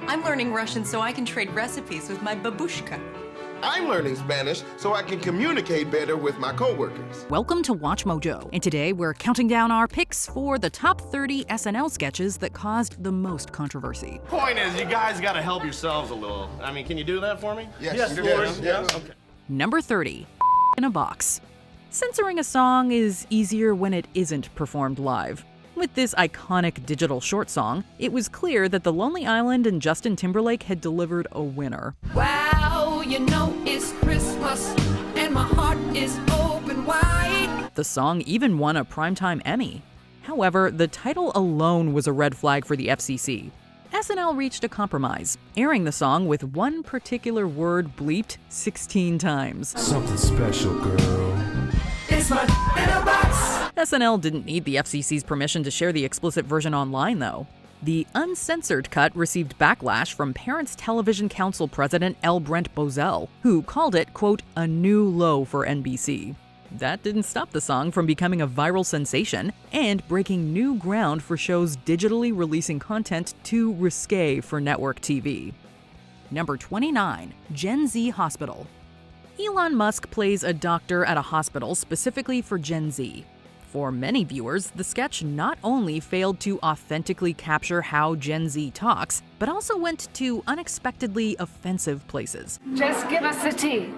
I'm learning Russian so I can trade recipes with my babushka. I'm learning Spanish so I can communicate better with my coworkers. Welcome to Watch Mojo, and today we're counting down our picks for the top 30 SNL sketches that caused the most controversy. Point is, you guys gotta help yourselves a little. I mean, can you do that for me? Yes, Yes. Okay. Number 30, in a box. Censoring a song is easier when it isn't performed live. With this iconic digital short song, it was clear that The Lonely Island and Justin Timberlake had delivered a winner. Wow, you know it's Christmas and my heart is open wide. The song even won a Primetime Emmy. However, the title alone was a red flag for the FCC. SNL reached a compromise, airing the song with one particular word bleeped 16 times. Something special, girl. It's my in a box. SNL didn't need the FCC's permission to share the explicit version online, though. The uncensored cut received backlash from Parents Television Council President L. Brent Bozell, who called it, quote, a new low for NBC. That didn't stop the song from becoming a viral sensation and breaking new ground for shows digitally releasing content too risque for network TV. Number 29, Gen Z Hospital. Elon Musk plays a doctor at a hospital specifically for Gen Z. For many viewers, the sketch not only failed to authentically capture how Gen Z talks, but also went to unexpectedly offensive places. Just give us the tea.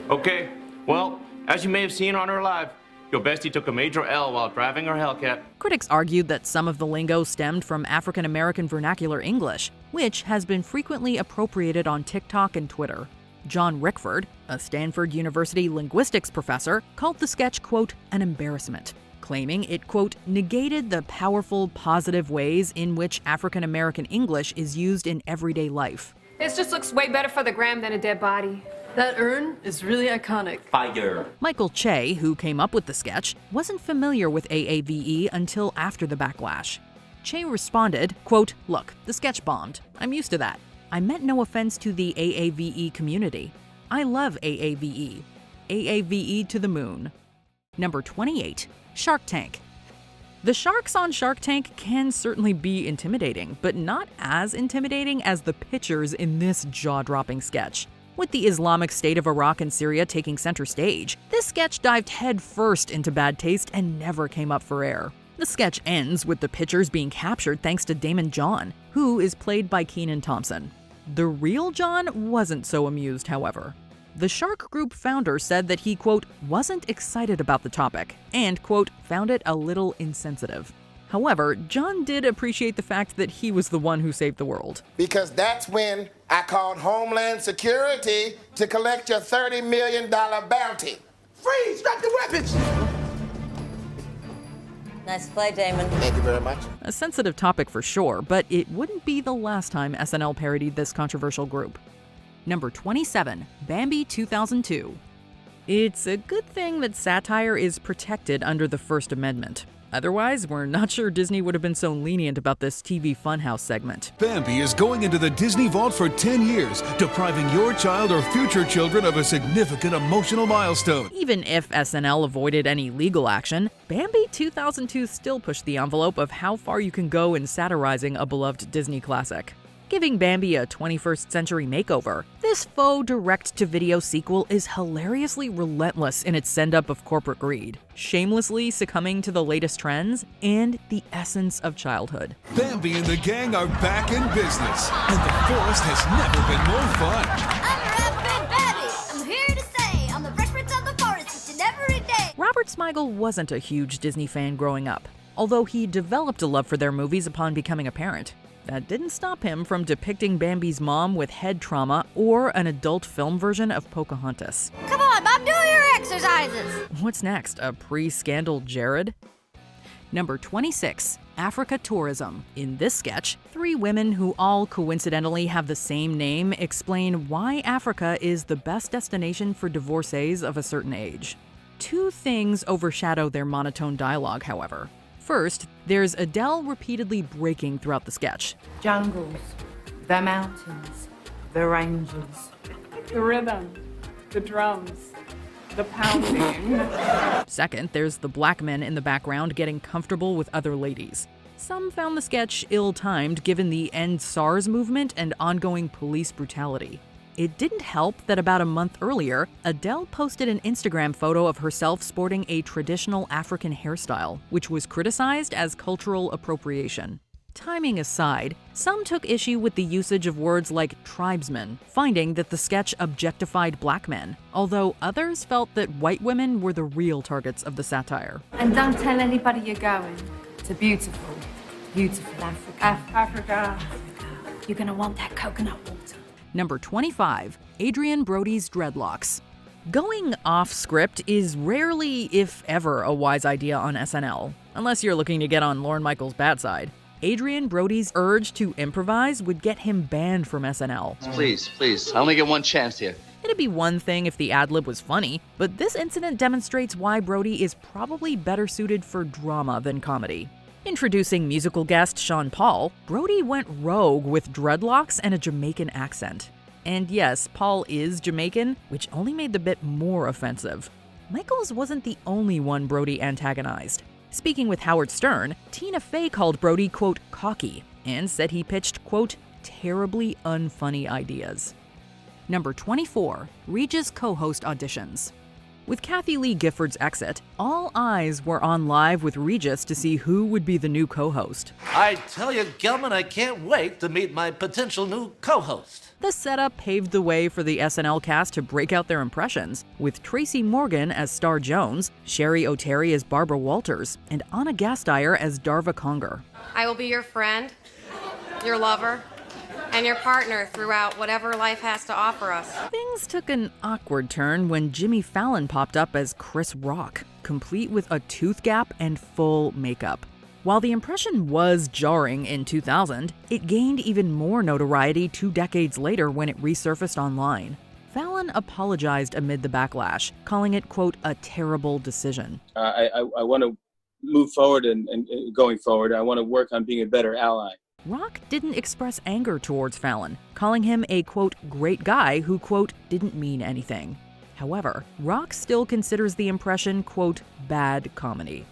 Okay, well, as you may have seen on her live, your bestie took a major L while driving her Hellcat. Critics argued that some of the lingo stemmed from African American vernacular English, which has been frequently appropriated on TikTok and Twitter. John Rickford, a Stanford University linguistics professor, called the sketch, quote, an embarrassment, claiming it, quote, negated the powerful, positive ways in which African American English is used in everyday life. This just looks way better for the gram than a dead body. That urn is really iconic. Fire. Michael Che, who came up with the sketch, wasn't familiar with AAVE until after the backlash. Che responded, quote, look, the sketch bombed. I'm used to that. I meant no offense to the AAVE community. I love AAVE. AAVE to the moon. Number 28, Shark Tank. The sharks on Shark Tank can certainly be intimidating, but not as intimidating as the pictures in this jaw-dropping sketch. With the Islamic State of Iraq and Syria taking center stage, this sketch dived headfirst into bad taste and never came up for air. The sketch ends with the pictures being captured thanks to Damon John, who is played by Kenan Thompson. The real John wasn't so amused, however. The Shark Group founder said that he, quote, wasn't excited about the topic and, quote, found it a little insensitive. However, John did appreciate the fact that he was the one who saved the world. Because that's when I called Homeland Security to collect your $30 million bounty. Freeze! Drop the weapons! Nice play, Damon. Thank you very much. A sensitive topic for sure, but it wouldn't be the last time SNL parodied this controversial group. Number 27, Bambi 2002. It's a good thing that satire is protected under the First Amendment. Otherwise, we're not sure Disney would have been so lenient about this TV Funhouse segment. Bambi is going into the Disney Vault for 10 years, depriving your child or future children of a significant emotional milestone. Even if SNL avoided any legal action, Bambi 2002 still pushed the envelope of how far you can go in satirizing a beloved Disney classic. Giving Bambi a 21st century makeover, this faux direct-to-video sequel is hilariously relentless in its send-up of corporate greed, shamelessly succumbing to the latest trends and the essence of childhood. Bambi and the gang are back in business, and the forest has never been more fun. I'm Rapid Betty. I'm here to say I'm the Fresh Prince of the Forest each and every day. Robert Smigel wasn't a huge Disney fan growing up, although he developed a love for their movies upon becoming a parent. That didn't stop him from depicting Bambi's mom with head trauma or an adult film version of Pocahontas. Come on, Bob, do your exercises. What's next, a pre-scandal Jared? Number 26, Africa Tourism. In this sketch, three women who all coincidentally have the same name explain why Africa is the best destination for divorcees of a certain age. Two things overshadow their monotone dialogue, however. First, there's Adele repeatedly breaking throughout the sketch. Jungles, the mountains, the ranges. The rhythm, the drums, the pounding. Second, there's the black men in the background getting comfortable with other ladies. Some found the sketch ill-timed given the End SARS movement and ongoing police brutality. It didn't help that about a month earlier, Adele posted an Instagram photo of herself sporting a traditional African hairstyle, which was criticized as cultural appropriation. Timing aside, some took issue with the usage of words like tribesman, finding that the sketch objectified black men, although others felt that white women were the real targets of the satire. And don't tell anybody you're going to beautiful, beautiful Africa. Africa. You're gonna want that coconut water. Number 25, Adrien Brodys' Dreadlocks. Going off script is rarely, if ever, a wise idea on SNL, unless you're looking to get on Lorne Michaels' bad side. Adrien Brodys' urge to improvise would get him banned from SNL. Please, I only get one chance here. It'd be one thing if the ad-lib was funny, but this incident demonstrates why Brody is probably better suited for drama than comedy. Introducing musical guest Sean Paul, Brody went rogue with dreadlocks and a Jamaican accent. And yes, Paul is Jamaican, which only made the bit more offensive. Michaels wasn't the only one Brody antagonized. Speaking with Howard Stern, Tina Fey called Brody, quote, cocky, and said he pitched, quote, terribly unfunny ideas. Number 24, Regis co-host auditions. With Kathy Lee Gifford's exit, all eyes were on Live with Regis to see who would be the new co-host. I tell you, Gelman, I can't wait to meet my potential new co-host. The setup paved the way for the SNL cast to break out their impressions, with Tracy Morgan as Star Jones, Sherry O'Terry as Barbara Walters, and Anna Gasteyer as Darva Conger. I will be your friend, your lover, and your partner throughout whatever life has to offer us. Things took an awkward turn when Jimmy Fallon popped up as Chris Rock, complete with a tooth gap and full makeup. While the impression was jarring in 2000, it gained even more notoriety 2 decades later when it resurfaced online. Fallon apologized amid the backlash, calling it, quote, a terrible decision. I want to move forward and going forward, I want to work on being a better ally. Rock didn't express anger towards Fallon, calling him a, quote, great guy who, quote, didn't mean anything. However, Rock still considers the impression, quote, bad comedy.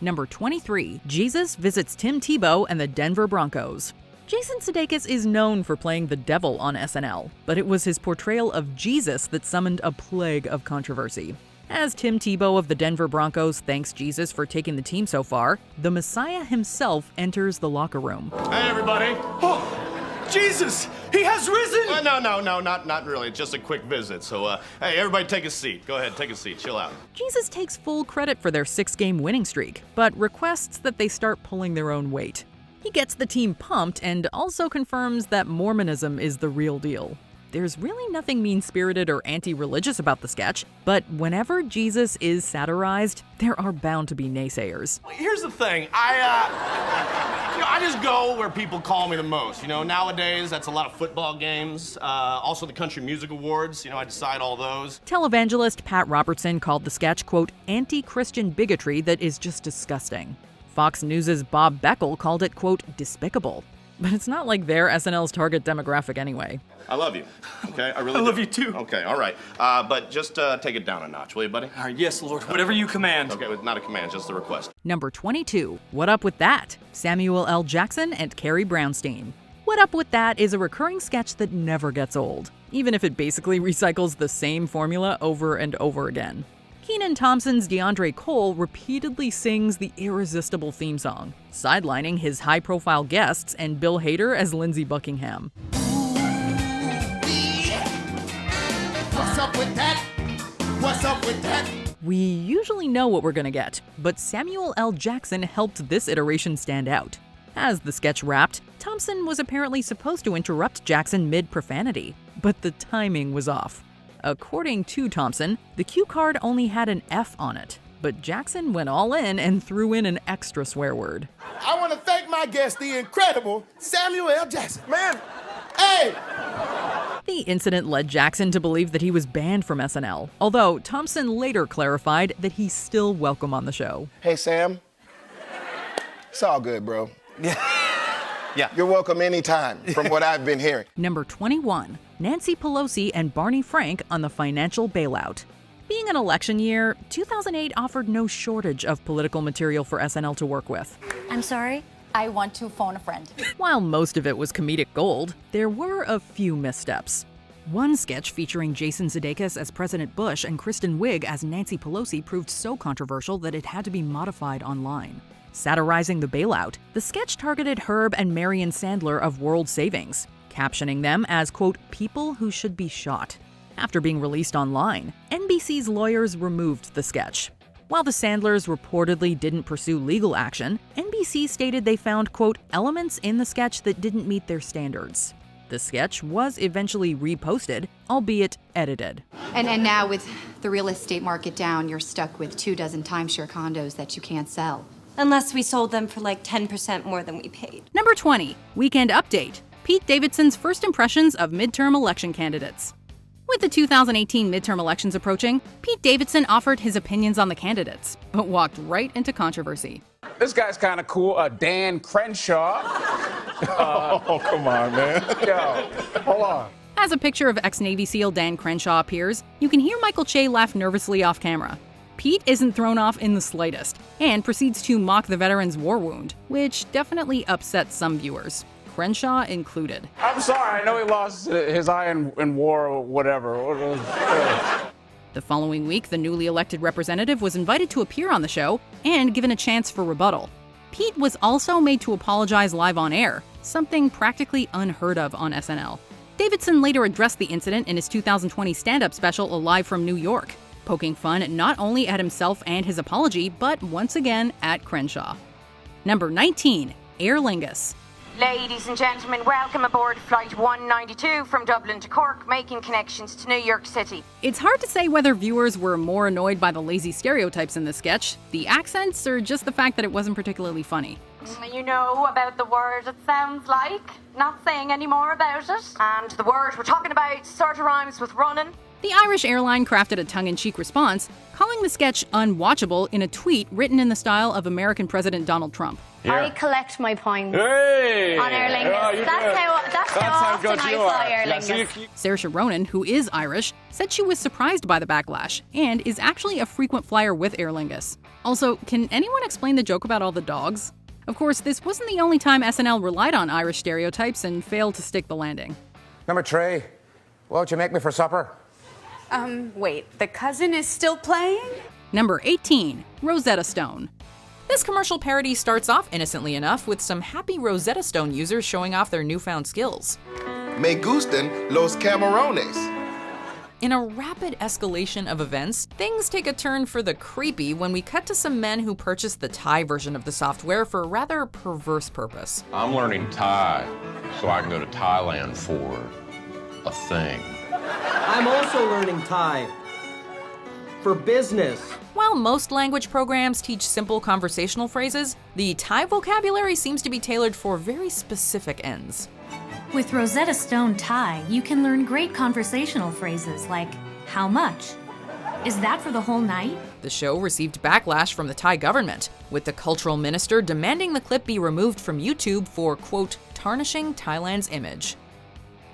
Number 23, Jesus Visits Tim TBO and the Denver Broncos. Jason Sudeikis is known for playing the devil on SNL, but it was his portrayal of Jesus that summoned a plague of controversy. As Tim TBO of the Denver Broncos thanks Jesus for taking the team so far, the Messiah himself enters the locker room. Hey, everybody. Oh, Jesus! He has risen! No, not really. Just a quick visit. So, hey, everybody take a seat. Go ahead, take a seat. Chill out. Jesus takes full credit for their 6-game winning streak, but requests that they start pulling their own weight. He gets the team pumped and also confirms that Mormonism is the real deal. There's really nothing mean-spirited or anti-religious about the sketch, but whenever Jesus is satirized, there are bound to be naysayers. Here's the thing, I just go where people call me the most. Nowadays, that's a lot of football games, also the Country Music Awards, I decide all those. Televangelist Pat Robertson called the sketch, quote, anti-Christian bigotry that is just disgusting. Fox News' Bob Beckel called it, quote, despicable. But it's not like they're SNL's target demographic anyway. I love you, okay? I really do. love you too. Okay, all right. But just take it down a notch, will you, buddy? All right, yes, Lord, whatever you command. Okay, not a command, just a request. Number 22, What Up With That? Samuel L. Jackson and Carrie Brownstein. What Up With That is a recurring sketch that never gets old, even if it basically recycles the same formula over and over again. Kenan Thompson's DeAndre Cole repeatedly sings the irresistible theme song, sidelining his high-profile guests and Bill Hader as Lindsey Buckingham. What's up with that? What's up with that? We usually know what we're gonna get, but Samuel L. Jackson helped this iteration stand out. As the sketch wrapped, Thompson was apparently supposed to interrupt Jackson mid-profanity, but the timing was off. According to Thompson, the cue card only had an F on it, but Jackson went all in and threw in an extra swear word. I want to thank my guest, the incredible Samuel L. Jackson. Man, hey! The incident led Jackson to believe that he was banned from SNL, although Thompson later clarified that he's still welcome on the show. Hey, Sam. It's all good, bro. Yeah. You're welcome anytime, from what I've been hearing. Number 21, Nancy Pelosi and Barney Frank on the financial bailout. Being an election year, 2008 offered no shortage of political material for SNL to work with. I'm sorry? I want to phone a friend. While most of it was comedic gold, there were a few missteps. One sketch featuring Jason Sudeikis as President Bush and Kristen Wiig as Nancy Pelosi proved so controversial that it had to be modified online. Satirizing the bailout, the sketch targeted Herb and Marion Sandler of World Savings, captioning them as, quote, people who should be shot. After being released online, NBC's lawyers removed the sketch. While the Sandlers reportedly didn't pursue legal action, NBC stated they found, quote, elements in the sketch that didn't meet their standards. The sketch was eventually reposted, albeit edited. And now with the real estate market down, you're stuck with 24 timeshare condos that you can't sell. Unless we sold them for like 10% more than we paid. Number 20, Weekend Update. Pete Davidson's first impressions of midterm election candidates. With the 2018 midterm elections approaching, Pete Davidson offered his opinions on the candidates, but walked right into controversy. This guy's kind of cool, Dan Crenshaw. Oh, come on, man. Yo, hold on. As a picture of ex-Navy SEAL Dan Crenshaw appears, you can hear Michael Che laugh nervously off camera. Pete isn't thrown off in the slightest, and proceeds to mock the veteran's war wound, which definitely upset some viewers, Crenshaw included. I'm sorry, I know he lost his eye in war or whatever. The following week, the newly elected representative was invited to appear on the show and given a chance for rebuttal. Pete was also made to apologize live on air, something practically unheard of on SNL. Davidson later addressed the incident in his 2020 stand-up special Alive from New York, poking fun not only at himself and his apology, but once again at Crenshaw. Number 19, Aer Lingus. Ladies and gentlemen, welcome aboard Flight 192 from Dublin to Cork, making connections to New York City. It's hard to say whether viewers were more annoyed by the lazy stereotypes in this sketch, the accents, or just the fact that it wasn't particularly funny. You know about the word it sounds like, not saying any more about it. And the word we're talking about sort of rhymes with running. The Irish airline crafted a tongue-in-cheek response, calling the sketch unwatchable in a tweet written in the style of American President Donald Trump. I collect my points hey! on Aer Lingus. That's how often I fly Aer Lingus. Saoirse Ronan, who is Irish, said she was surprised by the backlash and is actually a frequent flyer with Aer Lingus. Also, can anyone explain the joke about all the dogs? Of course, this wasn't the only time SNL relied on Irish stereotypes and failed to stick the landing. Number 3, what'd you make me for supper? Wait, the cousin is still playing? Number 18, Rosetta Stone. This commercial parody starts off innocently enough with some happy Rosetta Stone users showing off their newfound skills. Me gustan los camarones. In a rapid escalation of events, things take a turn for the creepy when we cut to some men who purchased the Thai version of the software for a rather perverse purpose. I'm learning Thai so I can go to Thailand for a thing. I'm also learning Thai for business. While most language programs teach simple conversational phrases, the Thai vocabulary seems to be tailored for very specific ends. With Rosetta Stone Thai, you can learn great conversational phrases like, how much? Is that for the whole night? The show received backlash from the Thai government, with the cultural minister demanding the clip be removed from YouTube for, quote, tarnishing Thailand's image.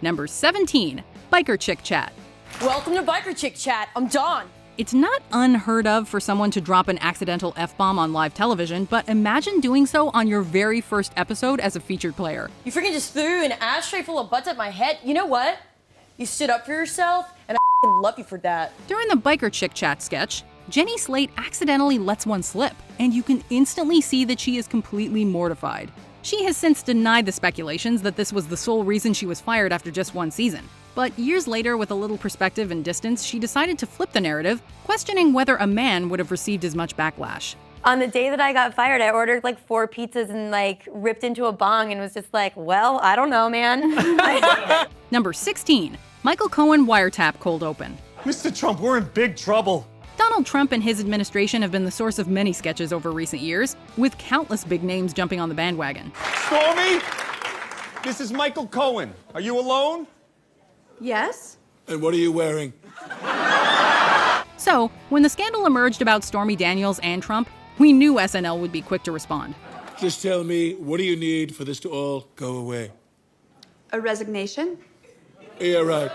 Number 17, Biker Chick Chat. Welcome to Biker Chick Chat. I'm Dawn. It's not unheard of for someone to drop an accidental F-bomb on live television, but imagine doing so on your very first episode as a featured player. You freaking just threw an ashtray full of butts at my head. You know what? You stood up for yourself, and I love you for that. During the Biker Chick Chat sketch, Jenny Slate accidentally lets one slip, and you can instantly see that she is completely mortified. She has since denied the speculations that this was the sole reason she was fired after just one season. But years later, with a little perspective and distance, she decided to flip the narrative, questioning whether a man would have received as much backlash. On the day that I got fired, I ordered like 4 pizzas and like ripped into a bong and was just like, well, I don't know, man. Number 16, Michael Cohen wiretap cold open. Mr. Trump, we're in big trouble. Donald Trump and his administration have been the source of many sketches over recent years, with countless big names jumping on the bandwagon. Stormy, this is Michael Cohen. Are you alone? Yes. And what are you wearing? So, when the scandal emerged about Stormy Daniels and Trump, we knew SNL would be quick to respond. Just tell me, what do you need for this to all go away? A resignation? Yeah, right.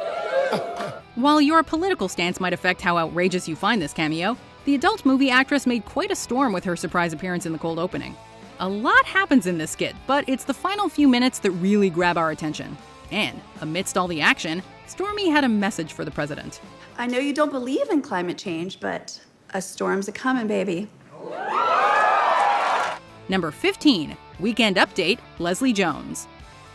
While your political stance might affect how outrageous you find this cameo, the adult movie actress made quite a storm with her surprise appearance in the cold opening. A lot happens in this skit, but it's the final few minutes that really grab our attention. And amidst all the action, Stormy had a message for the president. I know you don't believe in climate change, but a storm's a-coming, baby. Number 15, Weekend Update, Leslie Jones.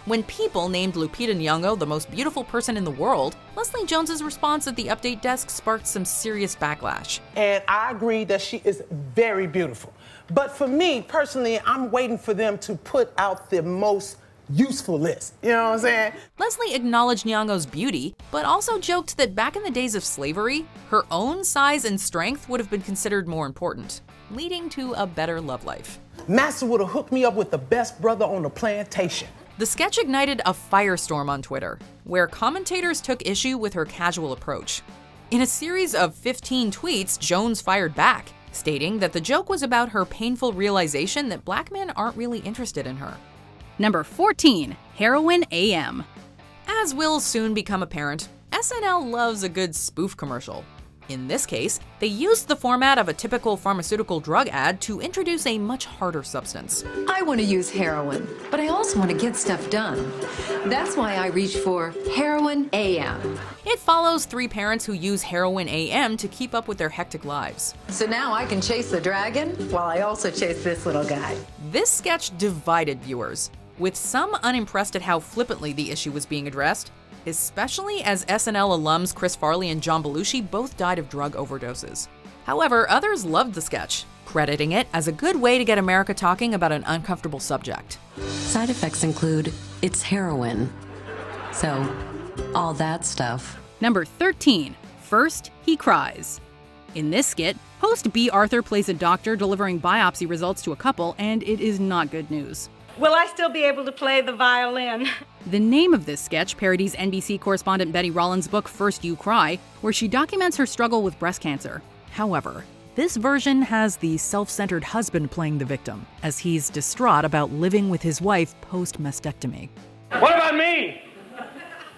When People named Lupita Nyong'o the most beautiful person in the world, Leslie Jones's response at the update desk sparked some serious backlash. And I agree that she is very beautiful. But for me, personally, I'm waiting for them to put out the most useful list. You know what I'm saying? Leslie acknowledged Nyong'o's beauty, but also joked that back in the days of slavery, her own size and strength would have been considered more important, leading to a better love life. Master would have hooked me up with the best brother on the plantation. The sketch ignited a firestorm on Twitter, where commentators took issue with her casual approach. In a series of 15 tweets, Jones fired back, stating that the joke was about her painful realization that black men aren't really interested in her. Number 14, Heroin AM. As will soon become apparent, SNL loves a good spoof commercial. In this case, they used the format of a typical pharmaceutical drug ad to introduce a much harder substance. I want to use heroin, but I also want to get stuff done. That's why I reach for Heroin AM. It follows 3 parents who use Heroin AM to keep up with their hectic lives. So now I can chase the dragon while I also chase this little guy. This sketch divided viewers, with some unimpressed at how flippantly the issue was being addressed, especially as SNL alums Chris Farley and John Belushi both died of drug overdoses. However, others loved the sketch, crediting it as a good way to get America talking about an uncomfortable subject. Side effects include it's heroin. So, all that stuff. Number 13, First, He Cries. In this skit, host B. Arthur plays a doctor delivering biopsy results to a couple, and it is not good news. Will I still be able to play the violin? The name of this sketch parodies NBC correspondent Betty Rollins' book First You Cry, where she documents her struggle with breast cancer. However, this version has the self-centered husband playing the victim, as he's distraught about living with his wife post-mastectomy. What about me?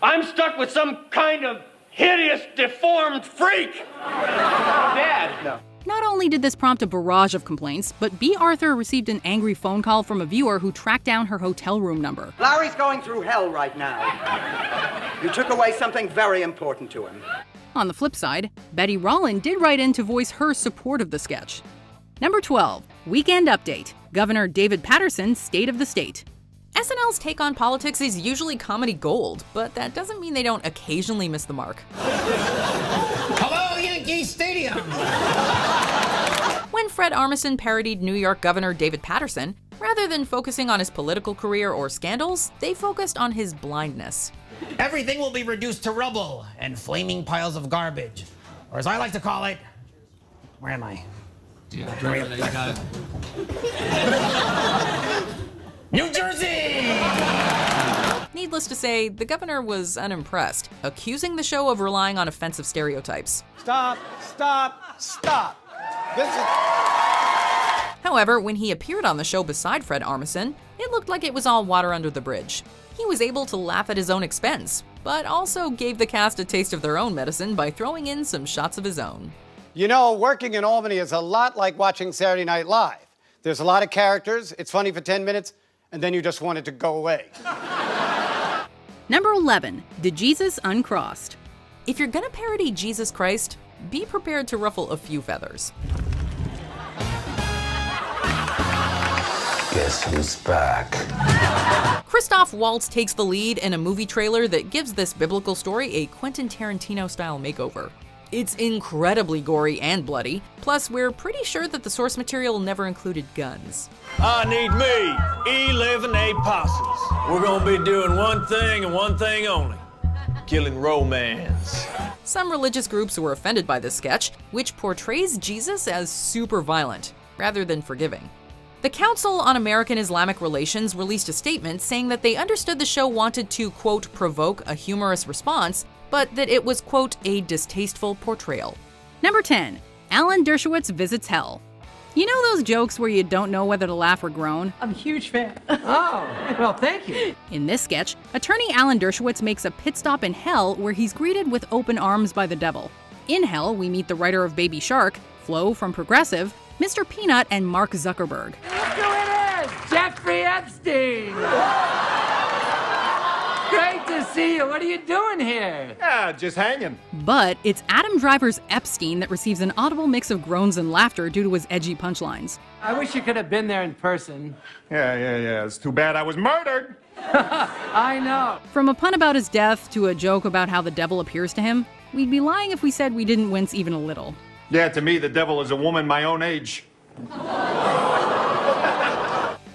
I'm stuck with some kind of hideous, deformed freak. Dad. No. Not only did this prompt a barrage of complaints, but B. Arthur received an angry phone call from a viewer who tracked down her hotel room number. Larry's going through hell right now. You took away something very important to him. On the flip side, Betty Rollin did write in to voice her support of the sketch. Number 12, Weekend Update, Governor David Patterson's State of the State. SNL's take on politics is usually comedy gold, but that doesn't mean they don't occasionally miss the mark. Hello, Yankee Stadium! When Fred Armisen parodied New York Governor David Patterson, rather than focusing on his political career or scandals, they focused on his blindness. Everything will be reduced to rubble and flaming piles of garbage. Or as I like to call it, where am I? Yeah, New Jersey! Needless to say, the governor was unimpressed, accusing the show of relying on offensive stereotypes. Stop, stop, stop. However, when he appeared on the show beside Fred Armisen, it looked like it was all water under the bridge. He was able to laugh at his own expense, but also gave the cast a taste of their own medicine by throwing in some shots of his own. You know, working in Albany is a lot like watching Saturday Night Live. There's a lot of characters, it's funny for 10 minutes, and then you just want it to go away. Number 11, The Jesus Uncrossed. If you're gonna parody Jesus Christ, be prepared to ruffle a few feathers. Guess who's back? Christoph Waltz takes the lead in a movie trailer that gives this biblical story a Quentin Tarantino-style makeover. It's incredibly gory and bloody, plus we're pretty sure that the source material never included guns. I need me 11 apostles. We're gonna be doing one thing and one thing only. Killing romance. Some religious groups were offended by this sketch, which portrays Jesus as super violent, rather than forgiving. The Council on American Islamic Relations released a statement saying that they understood the show wanted to, quote, provoke a humorous response, but that it was, quote, a distasteful portrayal. Number 10, Alan Dershowitz Visits Hell. You know those jokes where you don't know whether to laugh or groan? I'm a huge fan. Oh, well, thank you. In this sketch, attorney Alan Dershowitz makes a pit stop in hell where he's greeted with open arms by the devil. In hell, we meet the writer of Baby Shark, Flo from Progressive, Mr. Peanut, and Mark Zuckerberg. Look who it is! Jeffrey Epstein! Great to see you. What are you doing here? Yeah, just hanging. But it's Adam Driver's Epstein that receives an audible mix of groans and laughter due to his edgy punchlines. I wish you could have been there in person. Yeah. It's too bad I was murdered. I know. From a pun about his death to a joke about how the devil appears to him, we'd be lying if we said we didn't wince even a little. Yeah, to me, the devil is a woman my own age.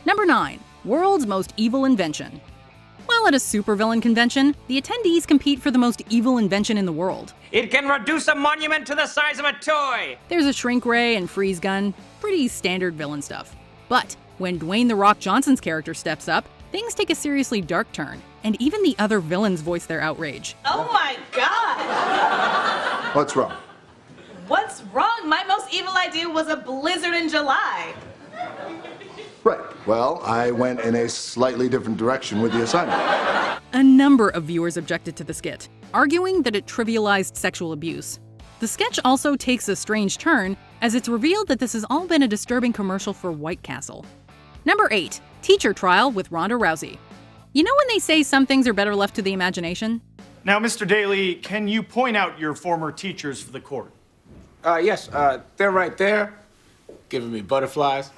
Number 9. World's Most Evil Invention. While at a supervillain convention, the attendees compete for the most evil invention in the world. It can reduce a monument to the size of a toy. There's a shrink ray and freeze gun, pretty standard villain stuff. But when Dwayne "The Rock" Johnson's character steps up, things take a seriously dark turn, and even the other villains voice their outrage. Oh my God! What's wrong? What's wrong? My most evil idea was a blizzard in July. Right. Well, I went in a slightly different direction with the assignment. A number of viewers objected to the skit, arguing that it trivialized sexual abuse. The sketch also takes a strange turn, as it's revealed that this has all been a disturbing commercial for White Castle. Number 8. Teacher Trial with Ronda Rousey. You know when they say some things are better left to the imagination? Now, Mr. Daly, can you point out your former teachers for the court? Yes, they're right there, giving me butterflies.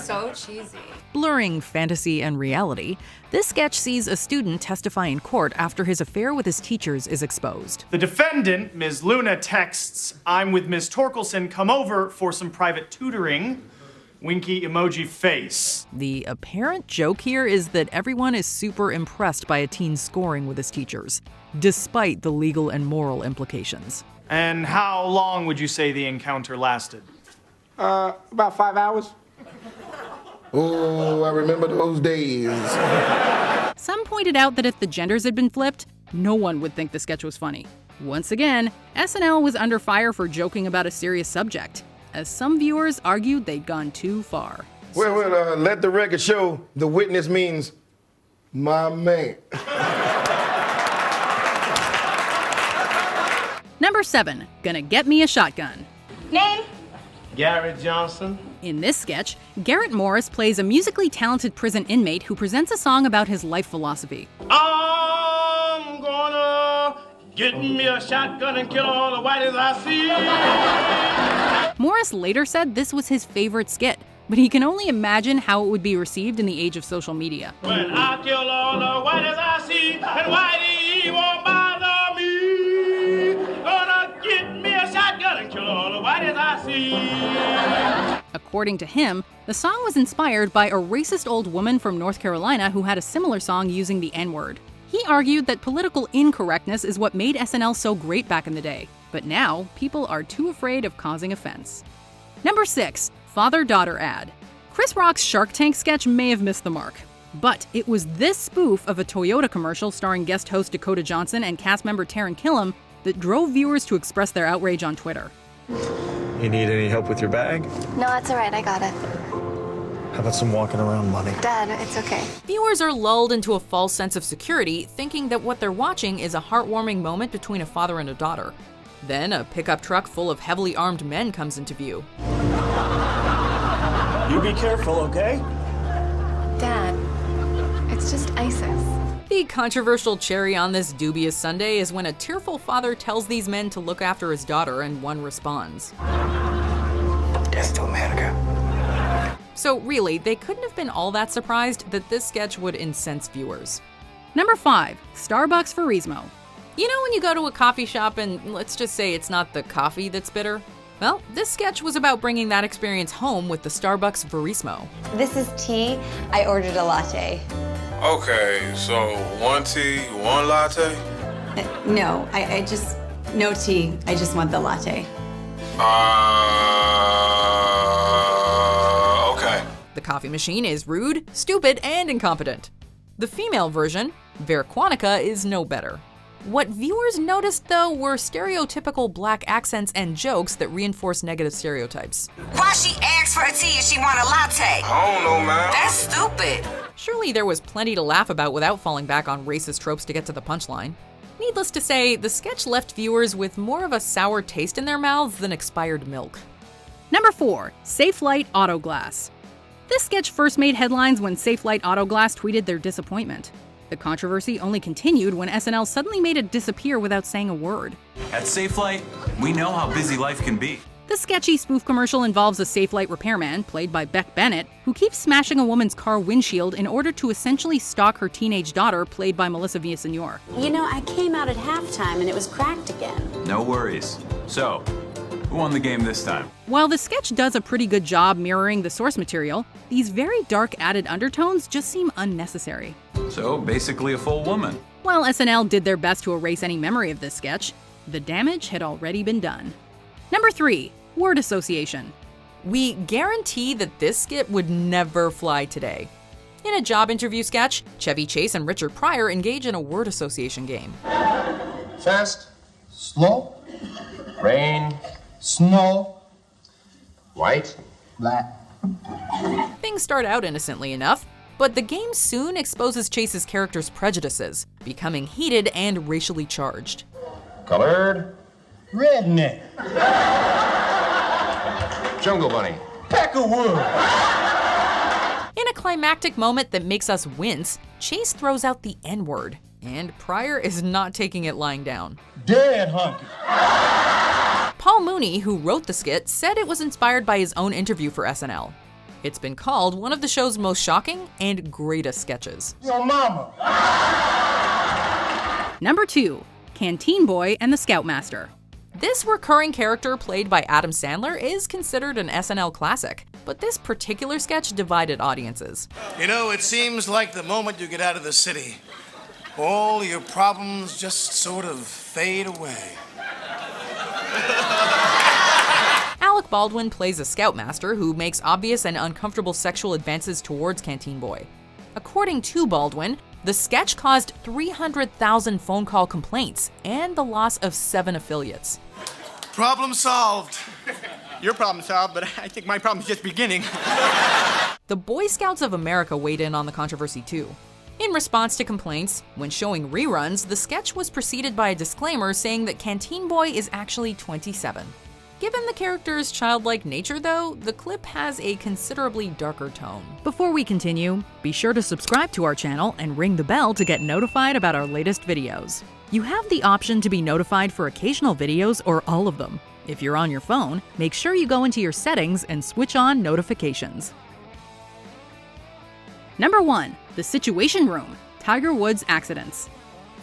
So cheesy. Blurring fantasy and reality, this sketch sees a student testify in court after his affair with his teachers is exposed. The defendant, Ms. Luna, texts, "I'm with Ms. Torkelson, come over for some private tutoring." Winky emoji face. The apparent joke here is that everyone is super impressed by a teen scoring with his teachers, despite the legal and moral implications. And how long would you say the encounter lasted? About 5 hours. Oh, I remember those days. Some pointed out that if the genders had been flipped, no one would think the sketch was funny. Once again, SNL was under fire for joking about a serious subject, as some viewers argued they'd gone too far. Well, let the record show the witness means my man. Number 7. Gonna Get Me a Shotgun. Name? Garrett Johnson. In this sketch, Garrett Morris plays a musically talented prison inmate who presents a song about his life philosophy. I'm gonna get me a shotgun and kill all the whiteys I see. Morris later said this was his favorite skit, but he can only imagine how it would be received in the age of social media. When I kill all the whiteys I see, and whitey won't bother me. Gonna get me a shotgun and kill all the whiteys I see. According to him, the song was inspired by a racist old woman from North Carolina who had a similar song using the N-word. He argued that political incorrectness is what made SNL so great back in the day, but now people are too afraid of causing offense. Number 6. Father-daughter ad. Chris Rock's Shark Tank sketch may have missed the mark, but it was this spoof of a Toyota commercial starring guest host Dakota Johnson and cast member Taran Killam that drove viewers to express their outrage on Twitter. You need any help with your bag? No, that's all right. I got it. How about some walking around money? Dad, it's okay. Viewers are lulled into a false sense of security, thinking that what they're watching is a heartwarming moment between a father and a daughter. Then a pickup truck full of heavily armed men comes into view. You be careful, okay? Dad, it's just ISIS. The controversial cherry on this dubious Sunday is when a tearful father tells these men to look after his daughter and one responds. Death to America. So really, they couldn't have been all that surprised that this sketch would incense viewers. Number 5. Starbucks Verismo. You know when you go to a coffee shop and let's just say it's not the coffee that's bitter? Well, this sketch was about bringing that experience home with the Starbucks Verismo. This is tea. I ordered a latte. Okay, so 1 tea, 1 latte? No, I just, no tea. I just want the latte. Okay. The coffee machine is rude, stupid, and incompetent. The female version, Verquanica, is no better. What viewers noticed, though, were stereotypical black accents and jokes that reinforce negative stereotypes. Why she asked for a tea and she want a latte? I don't know, man. That's stupid. Surely there was plenty to laugh about without falling back on racist tropes to get to the punchline. Needless to say, the sketch left viewers with more of a sour taste in their mouths than expired milk. Number 4. Safe Light AutoGlass. This sketch first made headlines when Safelite AutoGlass tweeted their disappointment. The controversy only continued when SNL suddenly made it disappear without saying a word. At Safelite, we know how busy life can be. The sketchy spoof commercial involves a Safelite repairman, played by Beck Bennett, who keeps smashing a woman's car windshield in order to essentially stalk her teenage daughter, played by Melissa Villaseñor. You know, I came out at halftime and it was cracked again. No worries. So, who won the game this time? While the sketch does a pretty good job mirroring the source material, these very dark added undertones just seem unnecessary. So, basically a full woman. While SNL did their best to erase any memory of this sketch, the damage had already been done. Number 3, word association. We guarantee that this skit would never fly today. In a job interview sketch, Chevy Chase and Richard Pryor engage in a word association game. Fast, slow, rain, snow, white, black. Things start out innocently enough, but the game soon exposes Chase's character's prejudices, becoming heated and racially charged. Colored, redneck. Jungle bunny. Peckerwood. In a climactic moment that makes us wince, Chase throws out the N-word, and Pryor is not taking it lying down. Dead hunky. Paul Mooney, who wrote the skit, said it was inspired by his own interview for SNL. It's been called one of the show's most shocking and greatest sketches. Your mama. Number 2, Canteen Boy and the Scoutmaster. This recurring character, played by Adam Sandler, is considered an SNL classic, but this particular sketch divided audiences. You know, it seems like the moment you get out of the city, all your problems just sort of fade away. Alec Baldwin plays a scoutmaster who makes obvious and uncomfortable sexual advances towards Canteen Boy. According to Baldwin, the sketch caused 300,000 phone call complaints and the loss of 7 affiliates. Problem solved. Your problem solved, but I think my problem's just beginning. The Boy Scouts of America weighed in on the controversy too. In response to complaints, when showing reruns, the sketch was preceded by a disclaimer saying that Canteen Boy is actually 27. Given the character's childlike nature, though, the clip has a considerably darker tone. Before we continue, be sure to subscribe to our channel and ring the bell to get notified about our latest videos. You have the option to be notified for occasional videos or all of them. If you're on your phone, make sure you go into your settings and switch on notifications. Number 1, The Situation Room, Tiger Woods Accidents.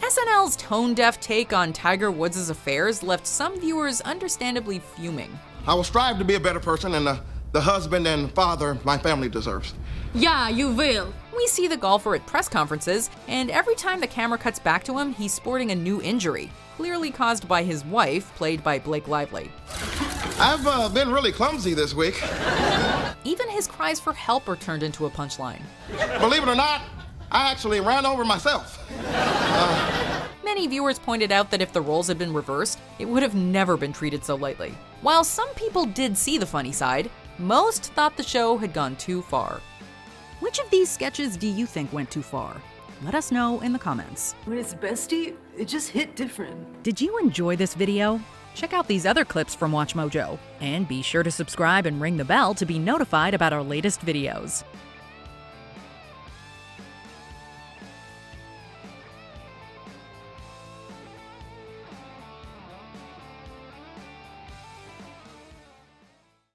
SNL's tone-deaf take on Tiger Woods' affairs left some viewers understandably fuming. I will strive to be a better person and the husband and father my family deserves. Yeah, you will. We see the golfer at press conferences, and every time the camera cuts back to him, he's sporting a new injury, clearly caused by his wife, played by Blake Lively. I've been really clumsy this week. Even his cries for help are turned into a punchline. Believe it or not, I actually ran over myself. Many viewers pointed out that if the roles had been reversed, it would have never been treated so lightly. While some people did see the funny side, most thought the show had gone too far. Which of these sketches do you think went too far? Let us know in the comments. When it's bestie, it just hit different. Did you enjoy this video? Check out these other clips from WatchMojo, and be sure to subscribe and ring the bell to be notified about our latest videos.